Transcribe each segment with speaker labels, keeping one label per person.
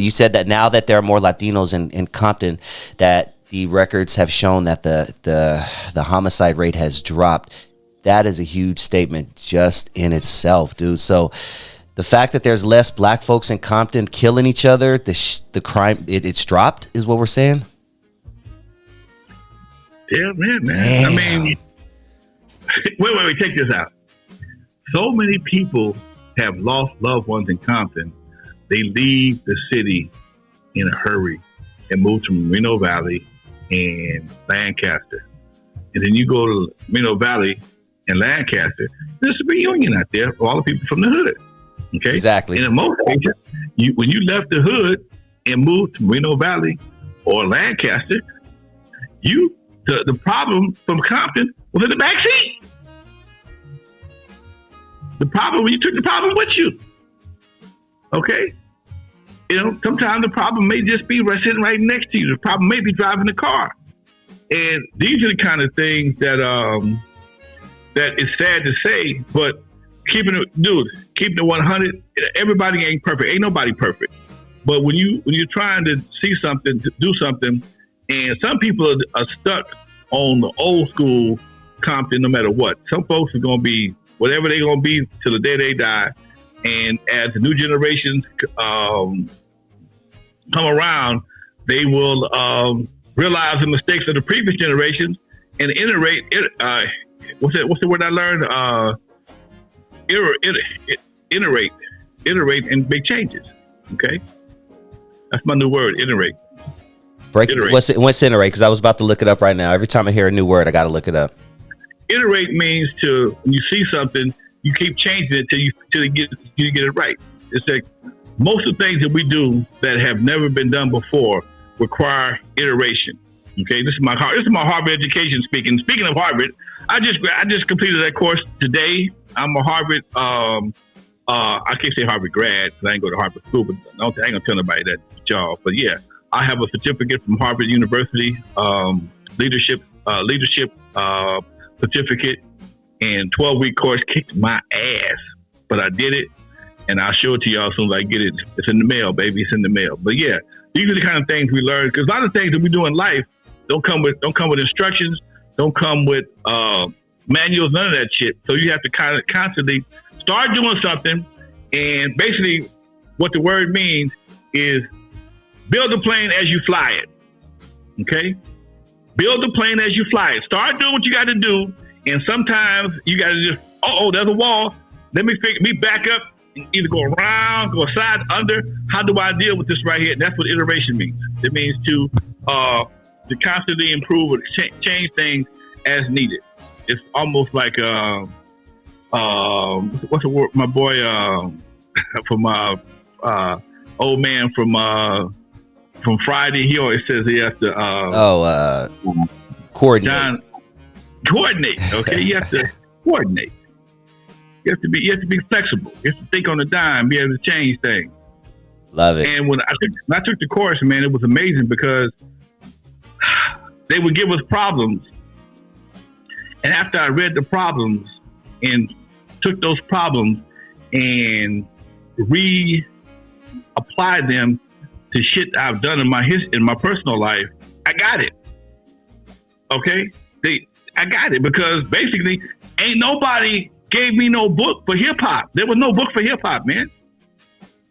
Speaker 1: You said that now that there are more Latinos in Compton, that the records have shown that the homicide rate has dropped. That is a huge statement just in itself, dude. So the fact that there's less black folks in Compton killing each other, the crime, it's dropped, is what we're saying?
Speaker 2: Yeah, man.
Speaker 1: Damn.
Speaker 2: I mean, wait, check this out. So many people have lost loved ones in Compton. They leave the city in a hurry and move to Moreno Valley and Lancaster. And then you go to Moreno Valley and Lancaster, there's a reunion out there for all the people from the hood. Okay?
Speaker 1: Exactly.
Speaker 2: And in most cases, when you left the hood and moved to Moreno Valley or Lancaster, the problem from Compton was in the back seat. The problem, you took the problem with you. Okay? Sometimes the problem may just be sitting right next to you. The problem may be driving the car. And these are the kind of things that it's sad to say, but keeping it 100, everybody ain't perfect. Ain't nobody perfect. But when you're trying to see something, to do something, and some people are stuck on the old school Compton no matter what. Some folks are going to be whatever they're going to be till the day they die. And as the new generations come around, they will realize the mistakes of the previous generations and iterate. What's the word I learned? Iterate and make changes. Okay, that's my new word. Iterate.
Speaker 1: What's iterate? Because I was about to look it up right now. Every time I hear a new word, I got to look it up.
Speaker 2: Iterate means when you see something, you keep changing it till you get it right. It's like most of the things that we do that have never been done before require iteration. Okay, this is my Harvard education speaking. Speaking of Harvard, I just completed that course today. I'm a Harvard. I can't say Harvard grad because I ain't go to Harvard school, but I ain't gonna tell nobody that job. But yeah, I have a certificate from Harvard University, leadership certificate, and 12-week course. Kicked my ass, but I did it, and I'll show it to y'all as soon as I get it. It's in the mail, baby. It's in the mail. But yeah, these are the kind of things we learn, because a lot of things that we do in life don't come with instructions, don't come with manuals, none of that shit. So you have to kind of constantly start doing something, and basically what the word means is build the plane as you fly it. Okay? Build the plane as you fly it. Start doing what you got to do, and sometimes you got to just, there's a wall. Let me back up and either go around, go side, under. How do I deal with this right here? And that's what iteration means. It means to constantly improve or change things as needed. It's almost like what's the word? My boy from old man from Friday. He always says he has to
Speaker 1: coordinate.
Speaker 2: Coordinate. Okay, you have to coordinate. You have to be flexible. You have to think on the dime, be able to change things.
Speaker 1: Love it.
Speaker 2: And when I took the course, man, it was amazing because they would give us problems. And after I read the problems and took those problems and applied them to shit I've done in my personal life, I got it. Okay? I got it because basically ain't nobody gave me no book for hip hop. There was no book for hip hop, man.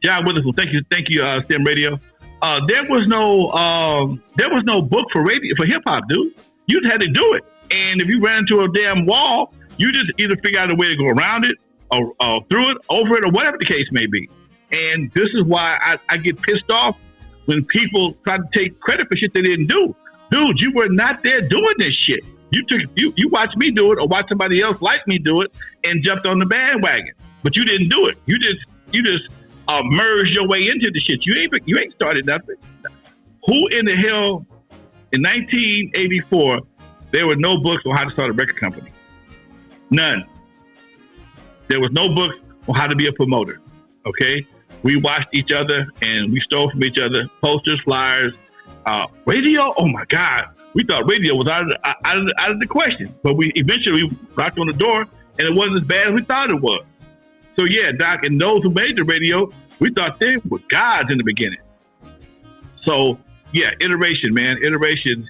Speaker 2: John Witherspoon, thank you, STEM Radio. There was no book for hip hop, dude. You just had to do it. And if you ran into a damn wall, you just either figure out a way to go around it or through it, over it, or whatever the case may be. And this is why I get pissed off when people try to take credit for shit they didn't do. Dude, you were not there doing this shit. You watched me do it or watched somebody else like me do it and jumped on the bandwagon. But you didn't do it. You just merged your way into the shit. You ain't started nothing. Who in the hell in 1984 there were no books on how to start a record company? None. There was no books on how to be a promoter. Okay? We watched each other and we stole from each other. Posters, flyers, radio. Oh my God. We thought radio was out of the question. But we eventually knocked on the door and it wasn't as bad as we thought it was. So yeah, Doc, and those who made the radio, we thought they were gods in the beginning. So yeah, iteration, man. Iteration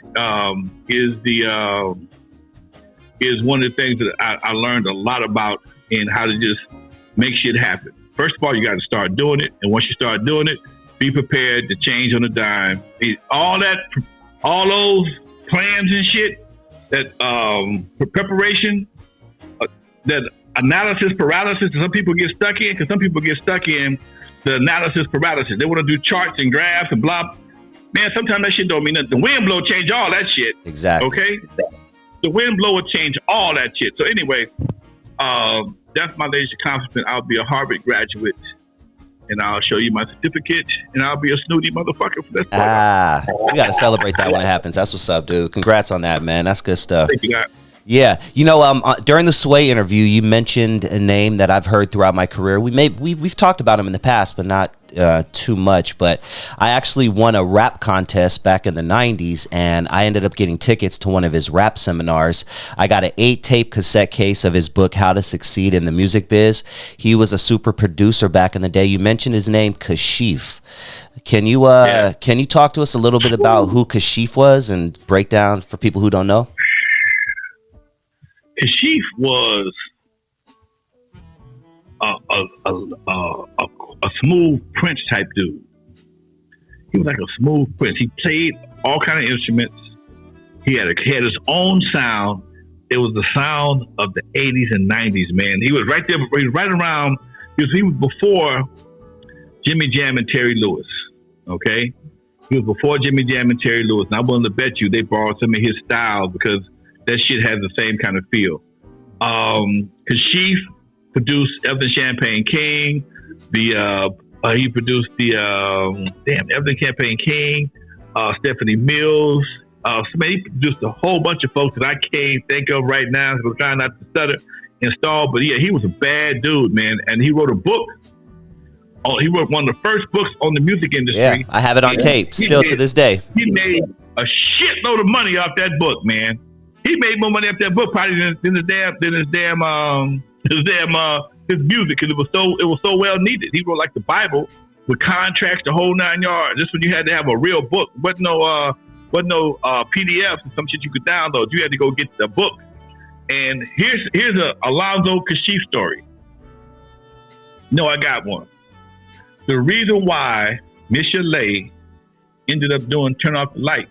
Speaker 2: is one of the things that I learned a lot about in how to just make shit happen. First of all, you got to start doing it, and once you start doing it, be prepared to change on a dime. All those plans and shit, that preparation, that analysis paralysis that some people get stuck in, because some people get stuck in the analysis paralysis. They want to do charts and graphs and blah. Man, sometimes that shit don't mean nothing. The wind blow change all that shit.
Speaker 1: Exactly.
Speaker 2: Okay? The wind blow will change all that shit. So anyway, that's my latest accomplishment. I'll be a Harvard graduate, and I'll show you my certificate, and I'll be a snooty motherfucker for this.
Speaker 1: We got to celebrate that when it happens. That's what's up, dude. Congrats on that, man. That's good stuff.
Speaker 2: Thank you, God.
Speaker 1: Yeah, during the Sway interview, you mentioned a name that I've heard throughout my career. We've talked about him in the past, but not too much. But I actually won a rap contest back in the 90s, and I ended up getting tickets to one of his rap seminars. I got an 8-tape cassette case of his book, How to Succeed in the Music Biz. He was a super producer back in the day. You mentioned his name, Kashif. Can you talk to us a little bit about who Kashif was and break down for people who don't know?
Speaker 2: Kashif was a smooth Prince type dude. He was like a smooth Prince. He played all kind of instruments. He had his own sound. It was the sound of the 80s and 90s, man. He was right there. He was right around. He was before Jimmy Jam and Terry Lewis. Okay, he was before Jimmy Jam and Terry Lewis. And I'm willing to bet you they borrowed some of his style because that shit has the same kind of feel. Kashif produced Evelyn Champagne King. He produced the Evelyn Champagne King, Stephanie Mills. He produced a whole bunch of folks that I can't think of right now. So I'm trying not to stutter and stall. But yeah, he was a bad dude, man. And he wrote a book. He wrote one of the first books on the music industry.
Speaker 1: Yeah, I have it on tape still to this day.
Speaker 2: He made a shitload of money off that book, man. He made more money off that book probably than his music, because it was so well needed. He wrote like the Bible with contracts, the whole 9 yards. This when you had to have a real book. Wasn't no PDFs and some shit you could download. You had to go get the book. And here's a Lonzo Kashif story. No, I got one. The reason why Michel'le ended up doing Turn Off the Lights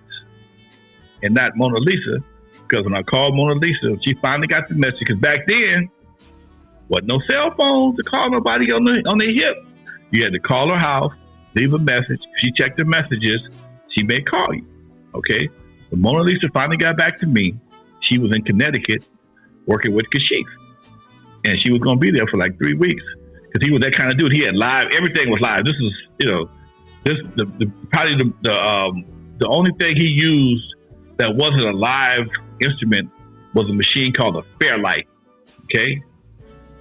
Speaker 2: and not Mona Lisa, because when I called Mona Lisa, she finally got the message. Because back then, wasn't no cell phones to call nobody on their hip. You had to call her house, leave a message. If she checked her messages, she may call you. Okay? So Mona Lisa finally got back to me. She was in Connecticut working with Kashif. And she was going to be there for like 3 weeks. Because he was that kind of dude. He had live, everything was live. This is, the only thing he used that wasn't a live instrument was a machine called a Fairlight. Okay?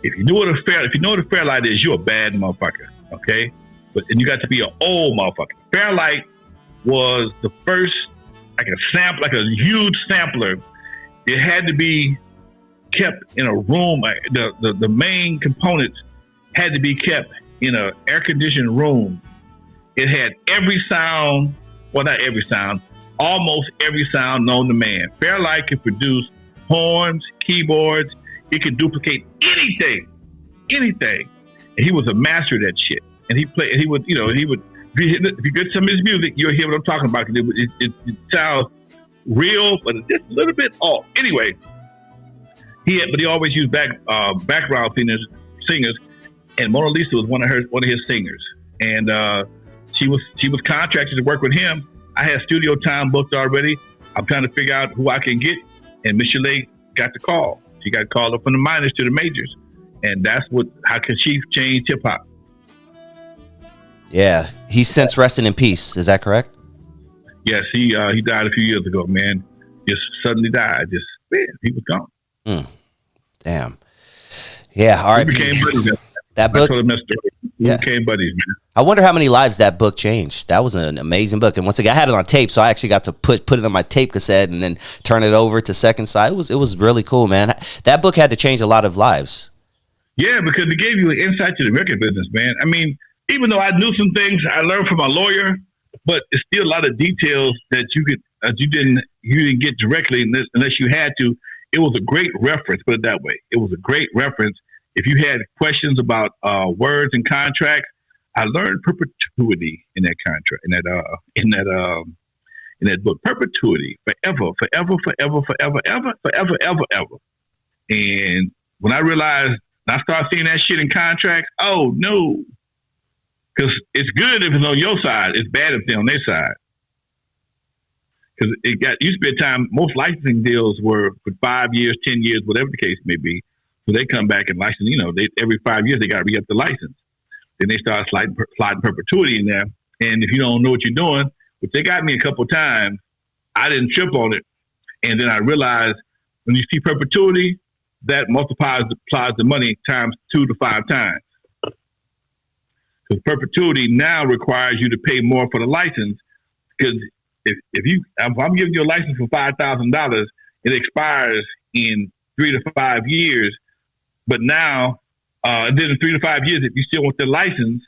Speaker 2: If you know what a Fairlight is, you're a bad motherfucker. Okay? And you got to be an old motherfucker. Fairlight was the first, like a huge sampler. It had to be kept in a room. The main components had to be kept in an air-conditioned room. It had every sound, well, not every sound, almost every sound known to man. Fairlight could produce horns, keyboards. It could duplicate anything. And he was a master of that shit. And if you get some of his music, you'll hear what I'm talking about. It sounds real, but it's just a little bit off. Anyway, he always used background singers. And Mona Lisa was one of his singers, and she was contracted to work with him. I had studio time booked already. I'm trying to figure out who I can get, and Michel'le got the call. She got called up from the minors to the majors, and that's how Kashif changed hip hop.
Speaker 1: Yeah, he's since resting in peace. Is that correct?
Speaker 2: Yes, he died a few years ago. Man, just suddenly died. He was gone.
Speaker 1: Damn. Yeah. All right. That book,
Speaker 2: yeah. Became buddies, man.
Speaker 1: I wonder how many lives that book changed. That was an amazing book, and once again, I had it on tape, so I actually got to put it on my tape cassette and then turn it over to Second Side. It was really cool, man. That book had to change a lot of lives.
Speaker 2: Yeah, because it gave you an insight to the record business, man. I mean, even though I knew some things I learned from my lawyer, but it's still a lot of details that you didn't get directly unless you had to. It was a great reference, put it that way. It was a great reference. If you had questions about words and contracts, I learned perpetuity in that contract, in that book. Perpetuity, forever, forever, forever, forever, ever, forever, ever, ever. And when I realized, I started seeing that shit in contracts. Oh no, because it's good if it's on your side. It's bad if they're on their side. Because used to be a time most licensing deals were for 5 years, 10 years, whatever the case may be. So they come back and license. Every 5 years they got to re-up the license. Then they start sliding perpetuity in there. And if you don't know what you're doing, which they got me a couple of times, I didn't trip on it. And then I realized when you see perpetuity, that multiplies the money times 2 to 5 times. Because perpetuity now requires you to pay more for the license. Because if I'm giving you a license for $5,000, it expires in 3 to 5 years. But now, then in 3 to 5 years, if you still want the license,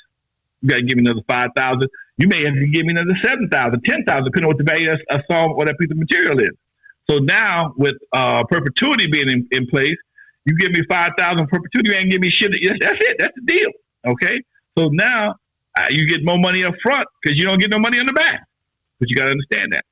Speaker 2: you got to give me another $5,000. You may have to give me another $7,000, $10,000, depending on what the value of a song or that piece of material is. So now, with perpetuity being in place, you give me $5,000 perpetuity, you ain't give me shit. That's it. That's the deal. Okay. So now you get more money up front because you don't get no money on the back. But you got to understand that.